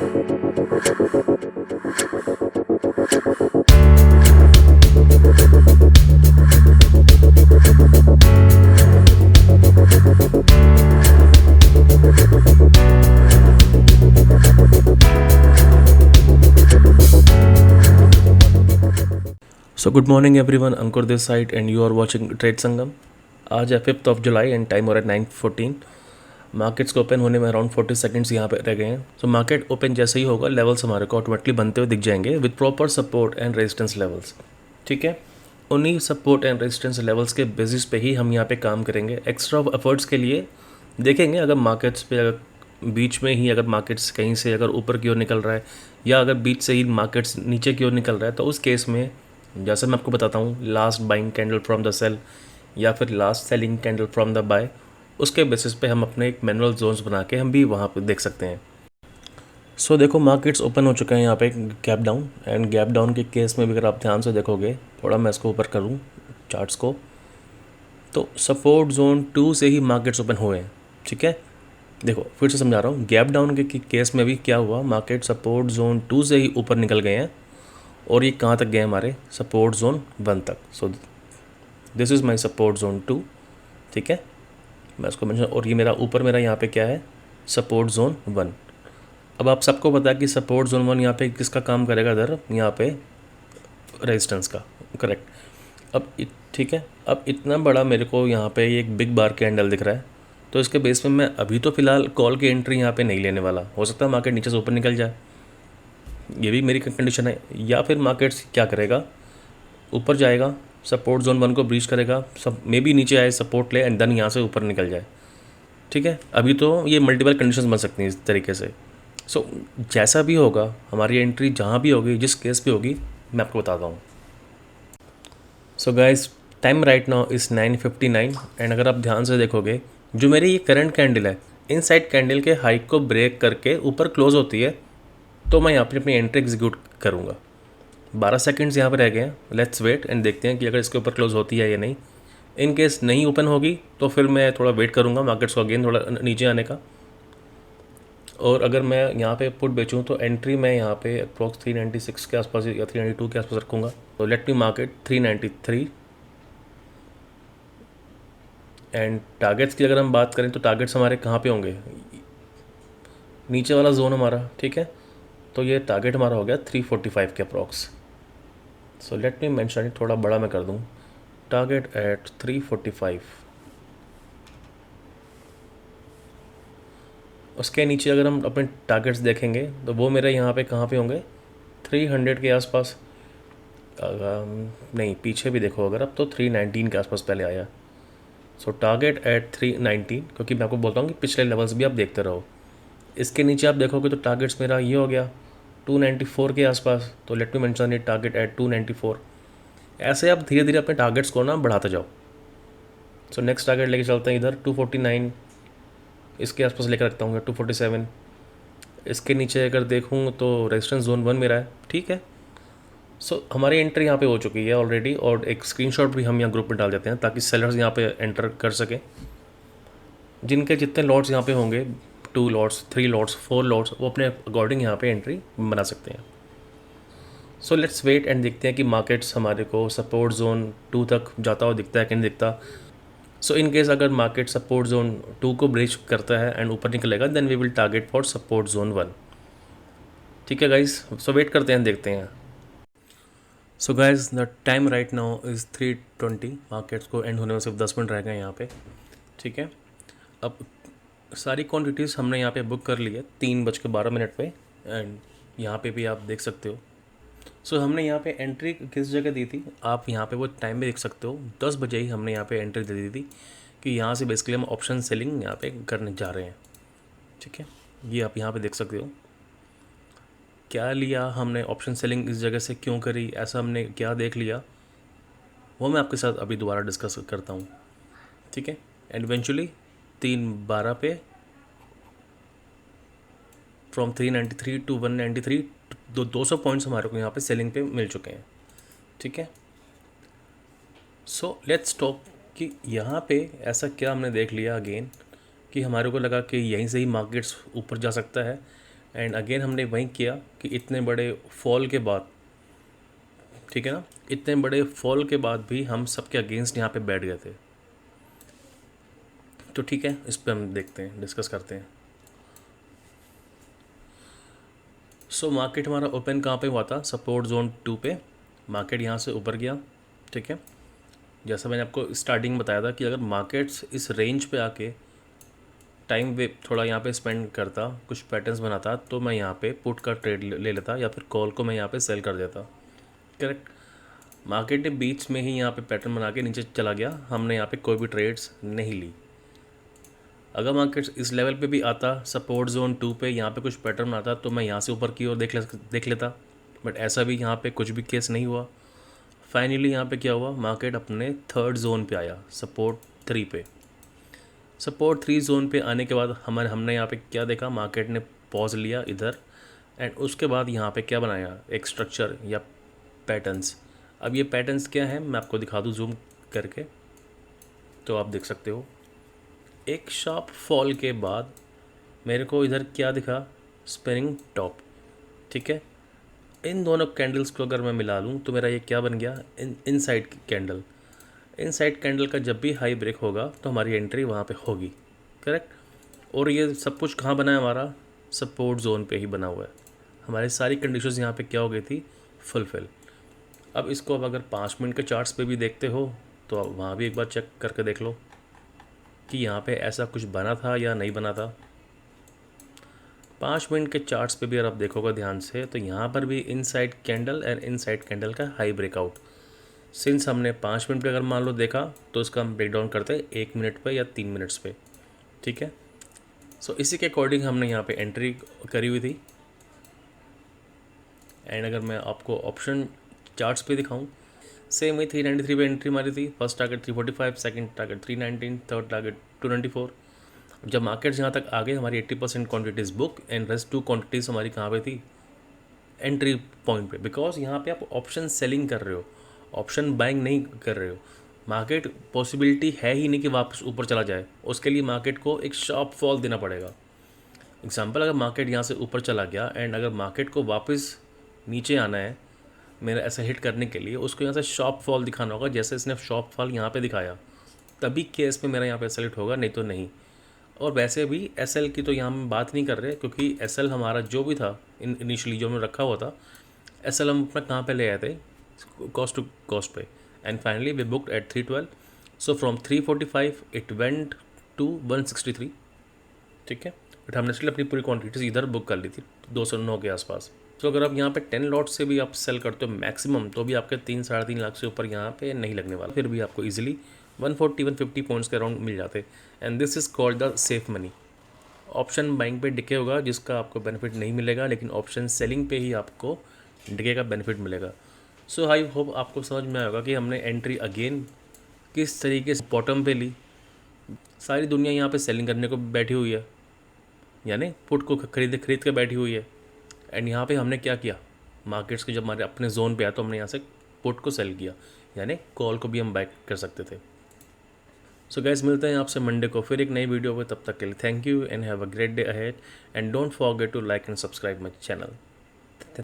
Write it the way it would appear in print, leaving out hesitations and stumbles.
So good morning everyone, Ankur this side and you are watching trade Sangam. आज है 5th of July and time हो रहा है 9:14। Markets को ओपन होने में अराउंड 40 सेकंड्स यहाँ पे रह गए हैं। सो मार्केट ओपन जैसे ही होगा लेवल्स हमारे को ऑटोमेटिकली बनते हुए दिख जाएंगे with proper support and resistance levels. ठीक है, उन्हीं सपोर्ट एंड रेजिस्टेंस लेवल्स के बेसिस पे ही हम यहाँ पे काम करेंगे। एक्स्ट्रा एफर्ट्स के लिए देखेंगे अगर मार्केट्स पे अगर बीच में ही अगर मार्केट्स कहीं से अगर ऊपर की ओर निकल रहा है या अगर बीच से ही मार्केट्स नीचे की ओर निकल रहा है, तो उस केस में जैसे मैं आपको बताता हूँ last buying candle from the sell या फिर last selling candle from the buy, उसके बेसिस पे हम अपने एक मैनुअल जोन्स बना के हम भी वहाँ पे देख सकते हैं। सो देखो मार्केट्स ओपन हो चुके हैं यहाँ पे gap down, and gap down के केस में भी अगर आप ध्यान से देखोगे, थोड़ा मैं इसको ऊपर करूँ चार्ट्स को, तो सपोर्ट जोन 2 से ही मार्केट्स ओपन हुए हैं। ठीक है, देखो फिर से समझा रहा हूँ, गैप डाउन के केस में भी क्या हुआ, मार्केट सपोर्ट जोन 2 से ही ऊपर निकल गए हैं और ये कहाँ तक गए हमारे सपोर्ट जोन 1 तक। So this is my support zone 2। ठीक है, मैं इसको मेंशन, और ये मेरा ऊपर मेरा यहाँ पे क्या है सपोर्ट जोन 1। अब आप सबको पता है कि सपोर्ट जोन 1 यहाँ पे किसका काम करेगा, इधर यहाँ पे रेजिस्टेंस का, करेक्ट। अब ठीक है, अब इतना बड़ा मेरे को यहाँ पे एक बिग बार कैंडल दिख रहा है, तो इसके बेस में मैं अभी तो फ़िलहाल कॉल की एंट्री यहाँ पे नहीं लेने वाला। हो सकता है मार्केट नीचे से ऊपर निकल जाए, ये भी मेरी कंडीशन है, या फिर मार्केट्स क्या करेगा ऊपर जाएगा, सपोर्ट जोन 1 को ब्रीच करेगा, सब मे बी नीचे आए सपोर्ट ले एंड देन यहाँ से ऊपर निकल जाए। ठीक है, अभी तो ये मल्टीपल कंडीशंस बन सकती हैं इस तरीके से। सो जैसा भी होगा हमारी एंट्री जहाँ भी होगी, जिस केस पे होगी, मैं आपको बताता हूँ। So guys, time right now is 9:59 and अगर आप ध्यान से देखोगे जो मेरी ये करंट कैंडल है, इनसाइड कैंडल के हाइक को ब्रेक करके ऊपर क्लोज होती है, तो मैं यहाँ पे अपनी एंट्री एग्जीक्यूट करूँगा। 12 सेकंड्स यहाँ पे रह गए हैं, लेट्स वेट एंड देखते हैं कि अगर इसके ऊपर क्लोज होती है या नहीं। इन केस नहीं ओपन होगी तो फिर मैं थोड़ा वेट करूँगा मार्केट्स को अगेन थोड़ा नीचे आने का। और अगर मैं यहाँ पे पुट बेचूँ तो एंट्री मैं यहाँ पे अप्रॉक्स 396 के आसपास या 392 के आसपास रखूँगा। तो let me market 393 and targets की अगर हम बात करें तो टारगेट्स हमारे कहाँ पे होंगे, नीचे वाला जोन हमारा। ठीक है, तो ये टारगेट हमारा हो गया 345 के approx. So let me mention it, थोड़ा बड़ा मैं कर दूँ, टारगेट एट 345। उसके नीचे अगर हम अपने टारगेट्स देखेंगे तो वो मेरे यहाँ पे कहाँ पे होंगे, 300 के आसपास। नहीं, पीछे भी देखो अगर, अब तो 319 के आसपास पहले आया। सो टारगेट एट 319, क्योंकि मैं आपको बोलता हूँ कि पिछले लेवल्स भी आप देखते रहो। इसके नीचे आप देखोगे तो टारगेट्स मेरा ये हो गया 294 के आसपास। तो let me mention it, target at 294। ऐसे आप धीरे धीरे अपने टारगेट्स को ना बढ़ाते जाओ। सो नेक्स्ट टारगेट लेके चलते हैं इधर 249, इसके आसपास लेकर रखता हूँ 247। इसके नीचे अगर देखूँ तो रेजिस्टेंस जोन 1 मेरा है। ठीक है, सो हमारी एंट्री यहाँ पे हो चुकी है ऑलरेडी, और एक स्क्रीनशॉट भी हम यहाँ ग्रुप में डाल देते हैं ताकि सेलर्स यहाँ पे एंटर कर सकें। जिनके जितने लॉट्स यहाँ पे होंगे, 2 लॉट्स, 3 लॉट्स, 4 लॉट्स, वो अपने अकॉर्डिंग यहाँ पे एंट्री बना सकते हैं। सो लेट्स वेट एंड देखते हैं कि मार्केट्स हमारे को सपोर्ट जोन 2 तक जाता हुआ दिखता है कि नहीं दिखता। सो इन केस अगर मार्केट सपोर्ट जोन 2 को ब्रीच करता है एंड ऊपर निकलेगा, then we will target for support zone 1। ठीक है गाइज, सो वेट करते हैं, देखते हैं। So guys, the time right now is 3:20। Markets को एंड होने में सिर्फ 10 मिनट रह गए यहाँ पे। ठीक है, अब सारी क्वान्टिटीज़ हमने यहाँ पे बुक कर ली है 3:12 पे, एंड यहाँ पे भी आप देख सकते हो। सो हमने यहाँ पे एंट्री किस जगह दी थी, आप यहाँ पे वो टाइम भी देख सकते हो, 10 बजे ही हमने यहाँ पे एंट्री दे दी थी कि यहाँ से बेसिकली हम ऑप्शन सेलिंग यहाँ पे करने जा रहे हैं। ठीक है, ये आप यहाँ पे देख सकते हो क्या लिया हमने ऑप्शन सेलिंग, इस जगह से क्यों करी, ऐसा हमने क्या देख लिया, वो मैं आपके साथ अभी दोबारा डिस्कस करता हूँ। ठीक है, एंड इवेंचुअली 3:12 पे फ्रॉम 393 टू 193, 200 पॉइंट्स हमारे को यहाँ पे सेलिंग पे मिल चुके हैं। ठीक है, सो लेट्स टॉक कि यहाँ पे ऐसा क्या हमने देख लिया अगेन कि हमारे को लगा कि यहीं से ही मार्केट्स ऊपर जा सकता है, एंड अगेन हमने वही किया कि इतने बड़े फॉल के बाद, ठीक है ना, इतने बड़े फॉल के बाद भी हम सबके अगेंस्ट यहाँ पे बैठ गए थे। तो ठीक है, इस पर हम देखते हैं, डिस्कस करते हैं। सो मार्केट हमारा ओपन कहाँ पे हुआ था? सपोर्ट जोन 2 पे। मार्केट यहाँ से ऊपर गया, ठीक है। जैसा मैंने आपको स्टार्टिंग बताया था कि अगर मार्केट्स इस रेंज पे आके टाइम वे थोड़ा यहाँ पे स्पेंड करता, कुछ पैटर्न्स बनाता, तो मैं यहाँ पे पुट का ट्रेड ले लेता या फिर कॉल को मैं यहाँ पे सेल कर देता। करेक्ट। मार्केट ने बीच में ही यहाँ पे पैटर्न बना के नीचे चला गया, हमने यहाँ पे कोई भी ट्रेड्स नहीं ली। अगर मार्केट इस लेवल पे भी आता, सपोर्ट जोन 2 पे यहाँ पे कुछ पैटर्न आता, तो मैं यहाँ से ऊपर की ओर देख लेता। बट ऐसा भी यहाँ पे कुछ भी केस नहीं हुआ। फाइनली यहाँ पे क्या हुआ? मार्केट अपने थर्ड जोन पे आया, सपोर्ट 3 पे। सपोर्ट 3 जोन पे आने के बाद हमने यहाँ पे क्या देखा? मार्केट ने पॉज लिया इधर, एंड उसके बाद यहाँ पे क्या बनाया? एक स्ट्रक्चर या पैटर्न्स। अब ये पैटर्न्स क्या है, मैं आपको दिखा दूँ जूम करके, तो आप देख सकते हो। एक शार्प फॉल के बाद मेरे को इधर क्या दिखा? स्पिनिंग टॉप, ठीक है। इन दोनों कैंडल्स को अगर मैं मिला लूँ तो मेरा ये क्या बन गया? Inside candle. इनसाइड कैंडल का जब भी हाई ब्रेक होगा तो हमारी एंट्री वहाँ पे होगी। करेक्ट। और ये सब कुछ कहाँ बना है? हमारा सपोर्ट जोन पे ही बना हुआ है। हमारी सारी कंडीशंस यहाँ पे क्या हो गई थी? फुलफिल। अब इसको अब अगर 5 मिनट के चार्ट्स पे भी देखते हो तो आप वहाँ भी एक बार चेक करके देख लो कि यहाँ पे ऐसा कुछ बना था या नहीं बना था। 5 मिनट के चार्ट्स पे भी अगर आप देखोगे ध्यान से तो यहाँ पर भी inside candle and inside candle का हाई ब्रेकआउट। सिंस हमने 5 मिनट पे अगर मान लो देखा तो इसका हम ब्रेक डाउन करते हैं 1 मिनट पे या 3 मिनट्स पे, ठीक है। सो इसी के अकॉर्डिंग हमने यहाँ पे एंट्री करी हुई थी। एंड अगर मैं आपको ऑप्शन चार्ट्स पे दिखाऊं, सेम ही 393 पे एंट्री मारी थी। First target 345, second target 319, third target 294। जब मार्केट यहाँ तक आ गए, हमारी 80% quantities book and rest 2 quantities हमारी कहाँ पे थी? एंट्री पॉइंट पे। बिकॉज यहाँ पे आप ऑप्शन सेलिंग कर रहे हो, ऑप्शन बाइंग नहीं कर रहे हो। मार्केट पॉसिबिलिटी है ही नहीं कि वापस ऊपर चला जाए, उसके लिए मार्केट को एक शार्प फॉल देना पड़ेगा। एग्जाम्पल, अगर मार्केट यहाँ से ऊपर चला गया एंड अगर मार्केट को वापस नीचे आना है मेरा ऐसा हिट करने के लिए, उसको यहाँ से शॉप फॉल दिखाना होगा, जैसे इसने शॉप फॉल यहाँ पे दिखाया, तभी केस में मेरा यहाँ पे सेलेक्ट होगा, नहीं तो नहीं। और वैसे भी एसएल की तो यहाँ हम बात नहीं कर रहे, क्योंकि एसएल हमारा जो भी था इनिशियली जो हमने रखा हुआ था, एसएल हम अपना कहाँ पे ले आए थे? कॉस्ट टू कॉस्ट पे। And finally we booked at 312। So from 345 it went to 163, ठीक है। बट हमने स्टिल अपनी पूरी क्वांटिटीज इधर बुक कर ली थी 209 के आसपास। तो अगर आप यहाँ पे 10 लॉट से भी आप सेल करते हो मैक्सिमम, तो भी आपके 3-3.5 लाख से ऊपर यहाँ पे नहीं लगने वाला, फिर भी आपको इजीली 140-150 पॉइंट्स के अराउंड मिल जाते। And this is called the safe money. Option buying पे डिके होगा जिसका आपको बेनिफिट नहीं मिलेगा, लेकिन ऑप्शन सेलिंग पे ही आपको डिके का बेनिफिट मिलेगा। सो आई होप आपको समझ में आएगा कि हमने एंट्री अगेन किस तरीके से बॉटम पे ली। सारी दुनिया यहाँ पे सेलिंग करने को बैठी हुई है, यानी पुट को खरीद के बैठी हुई है। एंड यहाँ पे हमने क्या किया? मार्केट्स के जब हमारे अपने जोन पे आया तो हमने यहाँ से पुट को सेल किया, यानी कॉल को भी हम बाय कर सकते थे। सो गाइस, मिलते हैं आपसे मंडे को फिर एक नई वीडियो में। तब तक के लिए thank you and have a great day ahead and don't forget to like and subscribe my channel.